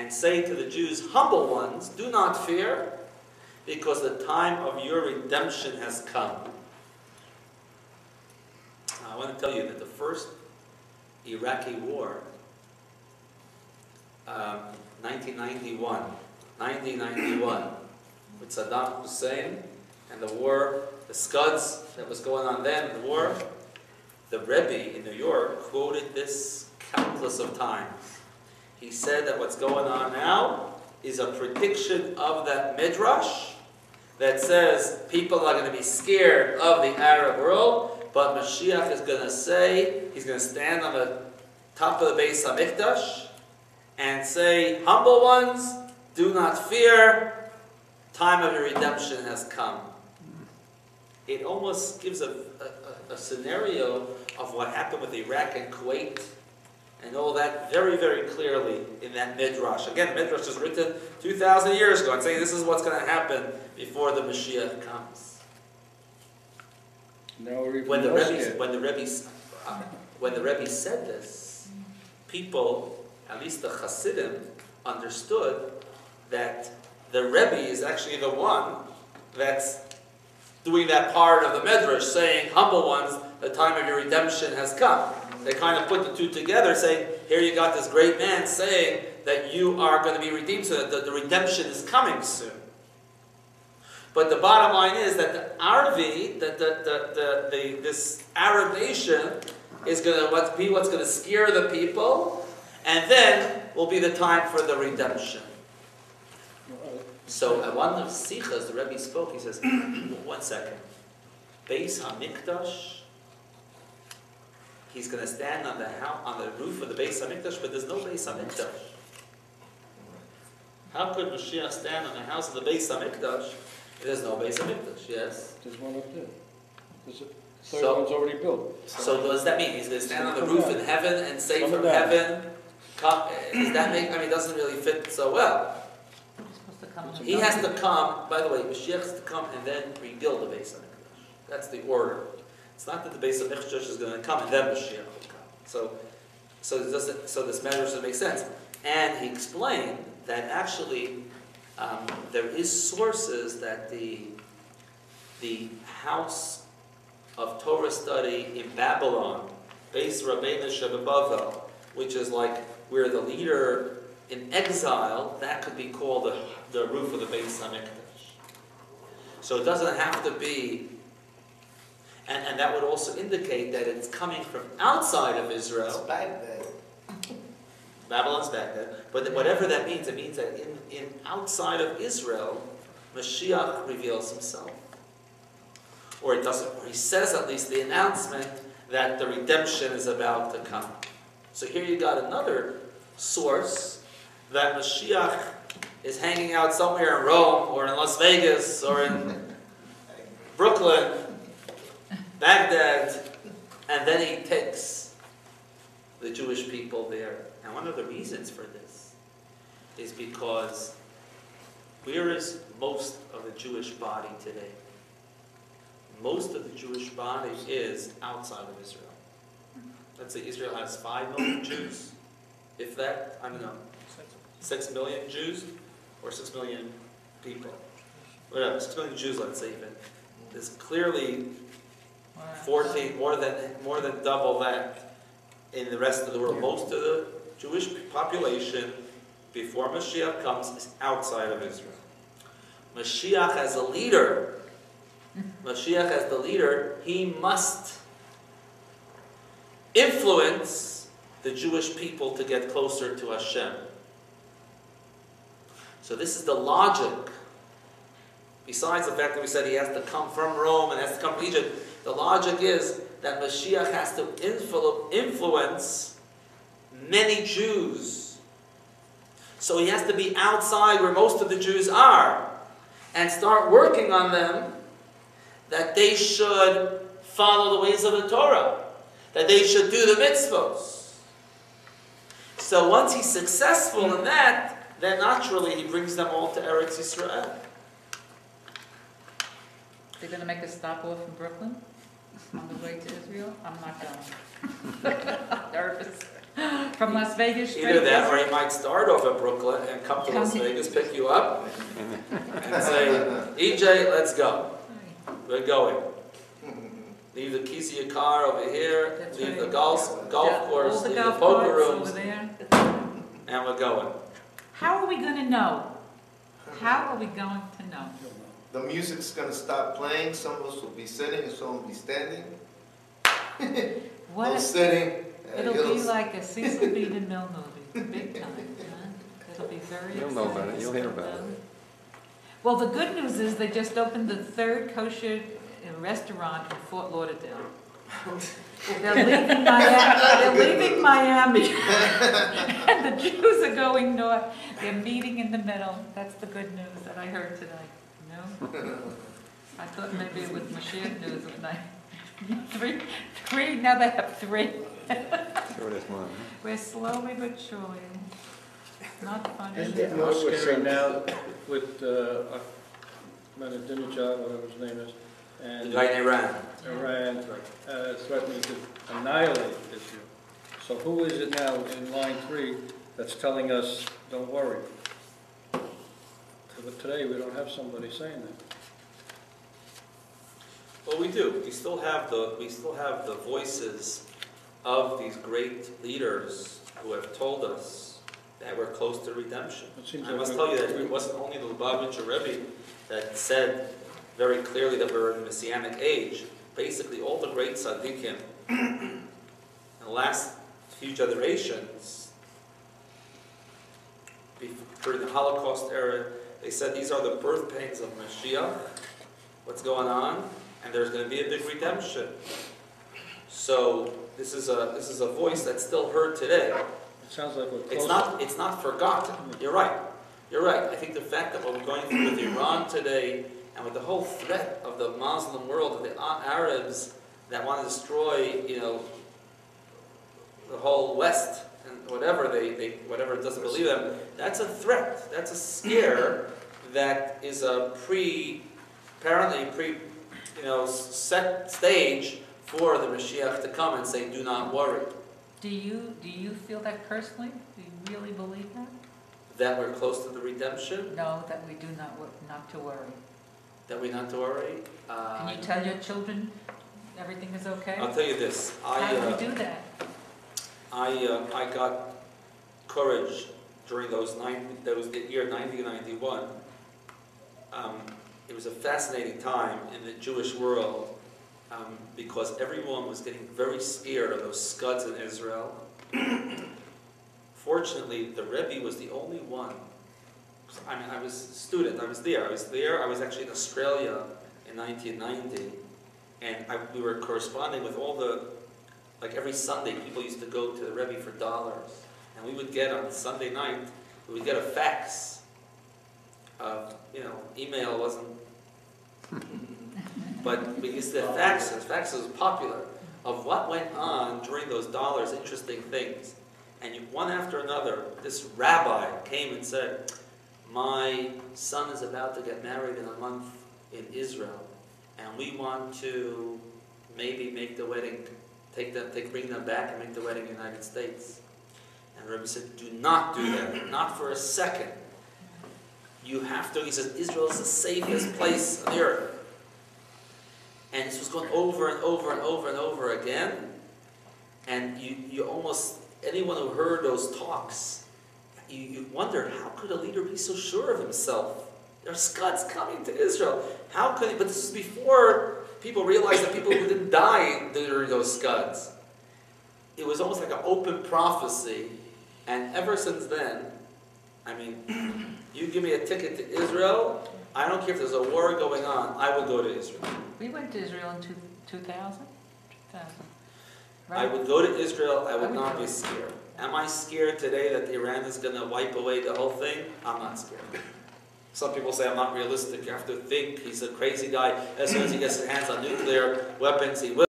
and say to the Jews, humble ones, do not fear, because the time of your redemption has come. Now, I want to tell you that the first Iraqi war, 1991, with Saddam Hussein and the war, the Scuds that was going on then, the war, the Rebbe in New York quoted this countless of times. He said that what's going on now is a prediction of that midrash that says people are going to be scared of the Arab world, but Moshiach is going to say, he's going to stand on the top of the Beis HaMikdash and say, humble ones, do not fear, time of your redemption has come. It almost gives a scenario of what happened with Iraq and Kuwait and all that very, very clearly in that midrash. Again, the midrash was written 2,000 years ago and saying this is what's going to happen before the Mashiach comes. When the Rebbe said this, people, at least the Hasidim, understood that the Rebbe is actually the one that's doing that part of the Midrash, saying, humble ones, the time of your redemption has come. They kind of put the two together, saying, here you got this great man saying that you are going to be redeemed, so that the redemption is coming soon. But the bottom line is that the Arvi, this Arab nation, is going to be what's going to scare the people, and then will be the time for the redemption. So at one of the Sichas, the Rebbe spoke, he says, 1 second. Beis HaMikdash, he's going to stand on the roof of the Beis HaMikdash, but there's no Beis HaMikdash. How could Mashiach stand on the house of the Beis HaMikdash if there's no Beis HaMikdash? Yes? There's one up there. The third one's already built. So what does that mean? He's going to stand on the roof in heaven and say from heaven, come, does that make, it doesn't really fit so well. He has to come, by the way, Mashiach has to come and then rebuild the Beis HaMikdash. That's the order. It's not that the Beis HaMikdash is going to come and then Mashiach will come. So this matter doesn't make sense. And he explained that actually there is sources that the house of Torah study in Babylon, Beis Rabbeinu Shebabavel, which is like where the leader in exile, that could be called the roof of the Beis HaMikdash. So it doesn't have to be, and that would also indicate that it's coming from outside of Israel. It's Baghdad. Babylon's Baghdad. But whatever that means, it means that in outside of Israel, Mashiach reveals himself. Or it doesn't, or he says at least the announcement that the redemption is about to come. So here you got another source that Mashiach is hanging out somewhere in Rome or in Las Vegas or in Brooklyn, Baghdad, and then he takes the Jewish people there. And one of the reasons for this is because where is most of the Jewish body today? Most of the Jewish body is outside of Israel. Let's say Israel has 5 million Jews, if that, I don't know, 6 million Jews, or 6 million people. Whatever, 6 million Jews, let's say even. There's clearly 14, more than double that in the rest of the world. Most of the Jewish population, before Mashiach comes, is outside of Israel. Mashiach as a leader, he must influence the Jewish people to get closer to Hashem. So this is the logic. Besides the fact that we said he has to come from Rome and has to come from Egypt, the logic is that Mashiach has to influence many Jews. So he has to be outside where most of the Jews are and start working on them that they should follow the ways of the Torah, that they should do the mitzvos. So once he's successful in that, then naturally he brings them all to Eretz Yisrael. They're going to make a stop off in Brooklyn on the way to Israel? I'm not going. I'm nervous. From Las Vegas straight Either that, or there? he might start off in Brooklyn and come to Las Vegas, pick you up, and say, EJ, let's go. We're going. Leave the keys of your car over here, That's leave right. the golf Yeah, course, all the leave the golf poker carts rooms, over there. and we're going. How are we gonna know? How are we going to know? The music's gonna stop playing, some of us will be sitting and some will be standing. What Those if sitting. it'll be like a Cecil B. DeMille movie, big time, huh? It'll be very exciting. You'll know about it. You'll hear about it. Well, the good news is they just opened the third kosher restaurant in Fort Lauderdale. They're leaving Miami. And the Jews are going north. They're meeting in the middle. That's the good news that I heard tonight. No? I thought maybe it was Moshiach news when I three, now they have three. Shortest one. We're slowly but surely. Not funny. Isn't it more scary now with Ahmadinejad, whatever his name is, The and guy in Iran. Iran threatening to annihilate Israel? So who is it now in line 3 that's telling us, don't worry? But today we don't have somebody saying that. Well, we do. We still have the voices of these great leaders who have told us that we're close to redemption. It seems I like must we- tell you that it wasn't only the Lubavitcher Rebbe that said very clearly that we're in the Messianic age. Basically, all the great tzaddikim in the last few generations, during the Holocaust era, they said these are the birth pains of Moshiach, what's going on, and there's going to be a big redemption. So this is a voice that's still heard today. It sounds like we're It's close. it's not forgotten. You're right. You're right. I think the fact that what we're going through with Iran today, and with the whole threat of the Muslim world, of the Arabs that want to destroy, the whole West and whatever whatever doesn't believe them, that's a threat. That's a scare that is a apparently set stage for the Mashiach to come and say, "Do not worry." Do you feel that personally? Do you really believe that? That we're close to the redemption. No, that we do not to worry. That we not to worry. Can you tell your children everything is okay? I'll tell you this. How do we do that? I got courage during the year 1991. It was a fascinating time in the Jewish world because everyone was getting very scared of those scuds in Israel. Fortunately, the Rebbe was the only one. I mean, I was a student. I was there. I was actually in Australia in 1990, and we were corresponding with all the. Like every Sunday, people used to go to the Rebbe for dollars, and we would get on Sunday night. We would get a fax. Email wasn't. But we used to have faxes. Faxes was popular of what went on during those dollars, interesting things. And one after another, this rabbi came and said, "My son is about to get married in a month in Israel, and we want to maybe make the wedding, bring them back and make the wedding in the United States." And the Rebbe said, "Do not do that, not for a second. You have to." He says, "Israel is the safest place on the earth." And this was going over and over and over and over again. And you almost, anyone who heard those talks, you wondered, how could a leader be so sure of himself? There are scuds coming to Israel. How could he? But this was before people realized that people who didn't die during those scuds. It was almost like an open prophecy. And ever since then, you give me a ticket to Israel, I don't care if there's a war going on, I will go to Israel. We went to Israel in 2000. I Right? would go to Israel, I would would not go. be scared. Am I scared today that Iran is going to wipe away the whole thing? I'm not scared. Some people say I'm not realistic. You have to think he's a crazy guy. As soon as he gets his hands on nuclear weapons, he will.